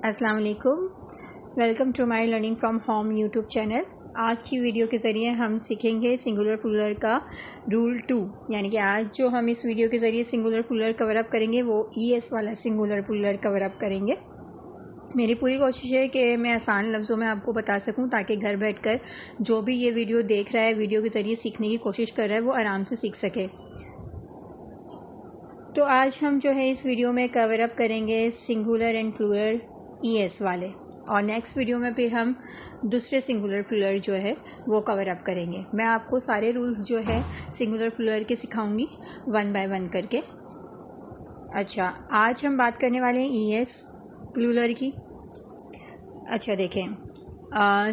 अस्सलाम वालेकुम। Welcome to my learning from home YouTube channel. आज की वीडियो के ज़रिए हम सीखेंगे सिंगुलर प्लूरल का रूल 2, यानी कि आज जो हम इस वीडियो के ज़रिए सिंगुलर प्लूरल कवर अप करेंगे वो ईएस वाला सिंगुलर प्लूरल कवर अप करेंगे। मेरी पूरी कोशिश है कि मैं आसान लफ्ज़ों में आपको बता सकूं ताकि घर बैठकर जो भी ये वीडियो देख रहा है, वीडियो के ज़रिए सीखने की कोशिश कर रहा है, वो आराम से सीख सके। तो आज हम जो है इस वीडियो में कवर अप करेंगे सिंगुलर एंड प्लूरल ईएस वाले, और नेक्स्ट वीडियो में फिर हम दूसरे सिंगुलर प्लूरल जो है वो कवर अप करेंगे। मैं आपको सारे रूल्स जो है सिंगुलर प्लूरल के सिखाऊंगी वन बाय वन करके। अच्छा, आज हम बात करने वाले हैं ईएस प्लूरल की। अच्छा देखें,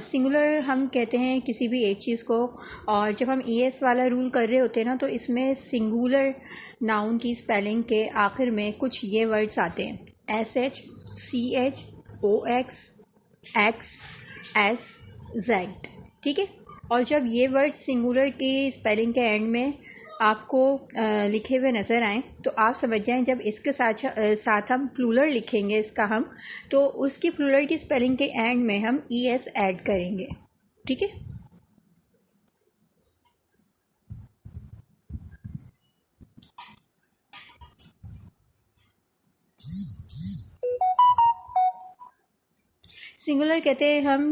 सिंगुलर हम कहते हैं किसी भी एक चीज़ को, और जब हम ईएस वाला रूल कर रहे होते हैं ना, तो इसमें सिंगुलर नाउन की स्पेलिंग के आखिर में कुछ ये वर्ड्स आते हैं: SH, CH, OX, X, S, Z। ठीक है, और जब ये वर्ड सिंगुलर की स्पेलिंग के एंड में आपको लिखे हुए नज़र आएँ तो आप समझ जाएं जब इसके साथ हम प्लूरल लिखेंगे इसका हम, तो उसकी प्लूरल की स्पेलिंग के एंड में हम ES ऐड करेंगे। ठीक है, सिंगुलर कहते हैं हम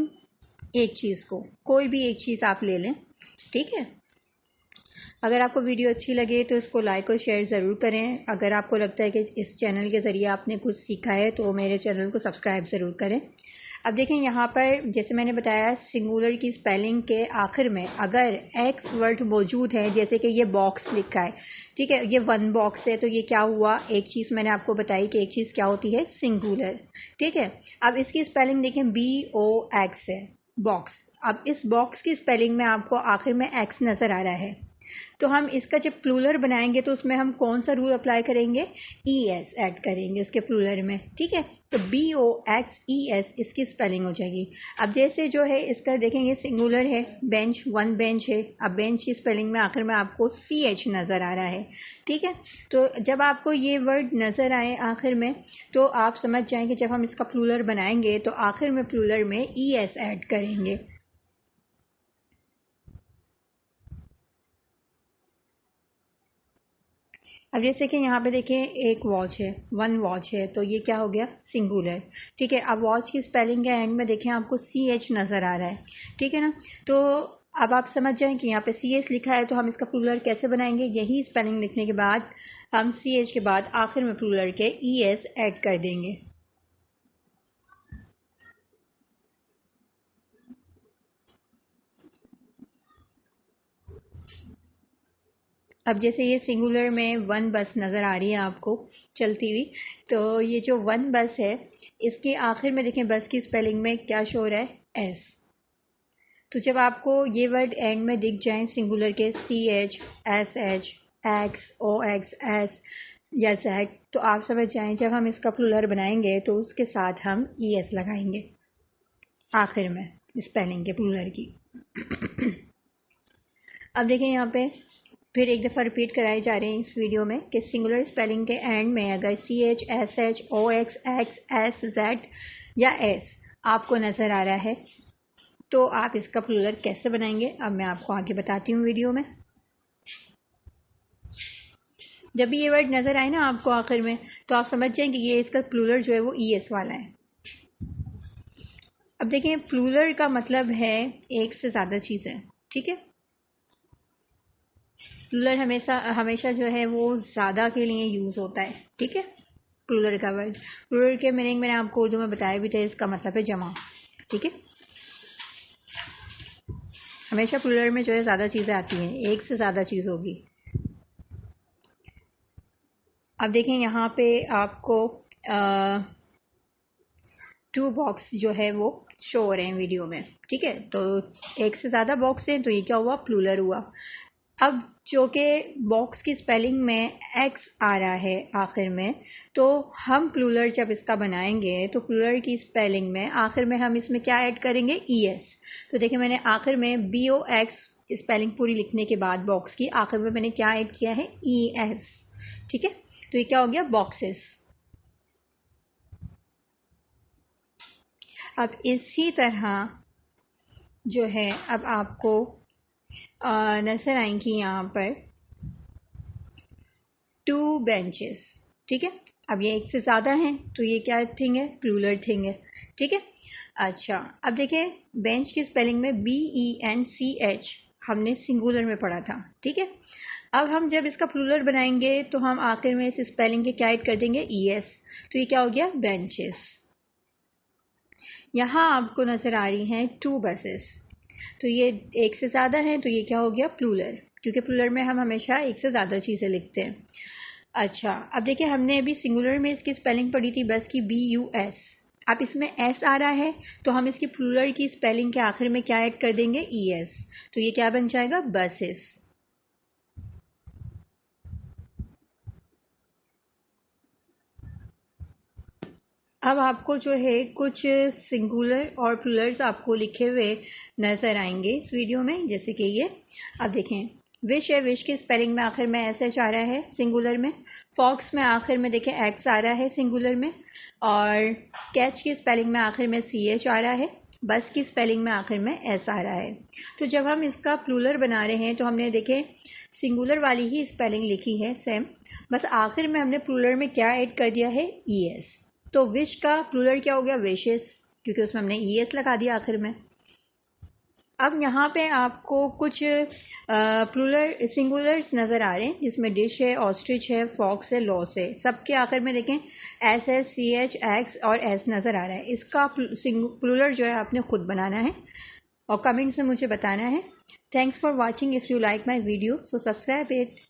एक चीज़ को, कोई भी एक चीज़ आप ले लें। ठीक है, अगर आपको वीडियो अच्छी लगे तो इसको लाइक और शेयर ज़रूर करें। अगर आपको लगता है कि इस चैनल के ज़रिए आपने कुछ सीखा है तो मेरे चैनल को सब्सक्राइब ज़रूर करें। अब देखें, यहाँ पर जैसे मैंने बताया, सिंगुलर की स्पेलिंग के आखिर में अगर एक्स वर्ड मौजूद है, जैसे कि ये बॉक्स लिखा है, ठीक है, ये वन बॉक्स है, तो ये क्या हुआ, एक चीज़ मैंने आपको बताई कि एक चीज़ क्या होती है, सिंगुलर। ठीक है, अब इसकी स्पेलिंग देखें, BOX है, बॉक्स। अब इस बॉक्स की स्पेलिंग में आपको आखिर में एक्स नज़र आ रहा है, तो हम इसका जब प्लूरल बनाएंगे तो उसमें हम कौन सा रूल अप्लाई करेंगे, ES ऐड करेंगे उसके प्लूरल में। ठीक है, तो BOXES इसकी स्पेलिंग हो जाएगी। अब जैसे जो है इसका देखेंगे, सिंगुलर है, बेंच, वन बेंच है। अब बेंच की स्पेलिंग में आखिर में आपको CH नज़र आ रहा है। ठीक है, तो जब आपको ये वर्ड नज़र आए आखिर में, तो आप समझ जाएं कि जब हम इसका प्लूरल बनाएंगे तो आखिर में प्लूरल में ES ऐड करेंगे। अब जैसे कि यहाँ पे देखें, एक वॉच है, वन वॉच है, तो ये क्या हो गया, सिंगुलर। ठीक है, अब वॉच की स्पेलिंग के एंड में देखें आपको CH नज़र आ रहा है। ठीक है ना, तो अब आप समझ जाएं कि यहाँ पे CH लिखा है, तो हम इसका प्लूरल कैसे बनाएंगे। यही स्पेलिंग लिखने के बाद हम CH के बाद आखिर में प्लूरल के ES ऐड कर देंगे। अब जैसे ये सिंगुलर में वन बस नज़र आ रही है आपको चलती हुई, तो ये जो वन बस है, इसके आखिर में देखें बस की स्पेलिंग में क्या शो हो रहा है, S। तो जब आपको ये वर्ड एंड में दिख जाएं सिंगुलर के, CH, SH, X, OX, S या Z, तो आप समझ जाएं जब हम इसका प्लूरल बनाएंगे तो उसके साथ हम ES लगाएंगे आखिर में स्पेलिंग के प्लूरल की। अब देखें, यहाँ पे फिर एक दफ़ा रिपीट कराए जा रहे हैं इस वीडियो में कि सिंगुलर स्पेलिंग के एंड में अगर CH, SH, OX, X, S, Z या S आपको नज़र आ रहा है, तो आप इसका प्लूरल कैसे बनाएंगे, अब मैं आपको आगे बताती हूँ वीडियो में। जब भी ये वर्ड नज़र आए ना आपको आखिर में, तो आप समझ जाएं कि ये इसका प्लूरल जो है वो ES वाला है। अब देखें, प्लूरल का मतलब है एक से ज़्यादा चीज़ें। ठीक है, प्लूरल हमेशा हमेशा जो है वो ज़्यादा के लिए यूज़ होता है। ठीक है, प्लूरल का वर्ड, प्लूरल के मीनिंग मैंने आपको उर्दू में बताया भी था, इसका मतलब है जमा। ठीक है, हमेशा प्लूरल में जो है ज़्यादा चीज़ें आती हैं, एक से ज़्यादा चीज़ होगी। अब देखें, यहाँ पे आपको 2 बॉक्स जो है वो शो हो रहे हैं वीडियो में। ठीक है, तो एक से ज़्यादा बॉक्स हैं, तो ये क्या हुआ, प्लूरल हुआ। अब जो कि बॉक्स की स्पेलिंग में एक्स आ रहा है आखिर में, तो हम प्लूरल जब इसका बनाएंगे तो प्लूरल की स्पेलिंग में आखिर में हम इसमें क्या ऐड करेंगे, ES। तो देखिए, मैंने आखिर में BOX स्पेलिंग पूरी लिखने के बाद बॉक्स की आखिर में मैंने क्या ऐड किया है, ES। ठीक है, तो ये क्या हो गया, बॉक्सेस। अब इसी तरह जो है अब आपको नज़र आएंगी यहाँ पर 2 बेंचेस, ठीक है। अब ये एक से ज़्यादा हैं तो ये क्या थिंग है, प्लूरल थिंग है, ठीक है। अच्छा, अब देखिए बेंच की स्पेलिंग में BENCH हमने सिंगुलर में पढ़ा था, ठीक है। अब हम जब इसका प्लूरल बनाएंगे तो हम आखिर में इस स्पेलिंग के क्या ऐड कर देंगे, ES, तो ये क्या हो गया, बेंचेस। यहाँ आपको नज़र आ रही हैं 2 बसेस, तो ये एक से ज़्यादा है तो ये क्या हो गया, प्लूरल, क्योंकि प्लूरल में हम हमेशा एक से ज़्यादा चीज़ें लिखते हैं। अच्छा, अब देखिए हमने अभी सिंगुलर में इसकी स्पेलिंग पढ़ी थी बस की BUS। अब इसमें S आ रहा है तो हम इसकी प्लूरल की स्पेलिंग के आखिर में क्या ऐड कर देंगे, ES, तो ये क्या बन जाएगा, बसेस। अब आपको जो है कुछ सिंगुलर और प्लूरल्स आपको लिखे हुए नज़र आएंगे इस वीडियो में, जैसे कि ये। अब देखें, विश है, विश की स्पेलिंग में आखिर में SH आ रहा है सिंगुलर में। फॉक्स में आखिर में देखें X आ रहा है सिंगुलर में। और कैच की स्पेलिंग में आखिर में CH आ रहा है। बस की स्पेलिंग में आखिर में S आ रहा है। तो जब हम इसका प्लूरल बना रहे हैं तो हमने देखें सिंगुलर वाली ही स्पेलिंग लिखी है सेम, बस आखिर में हमने प्लूरल में क्या ऐड कर दिया है, ES। तो विश का प्लूरल क्या हो गया, विशेस, क्योंकि उसमें हमने ES लगा दिया आखिर में। अब यहाँ पे आपको कुछ प्लूरल सिंगुलर्स नज़र आ रहे हैं, जिसमें डिश है, ऑस्ट्रिच है, फॉक्स है, लॉस है। सबके आखिर में देखें SS, CH, X और S नज़र आ रहा है। इसका प्लूरल जो है आपने खुद बनाना है और कमेंट्स में मुझे बताना है। Thanks for watching. If you like my video so subscribe it.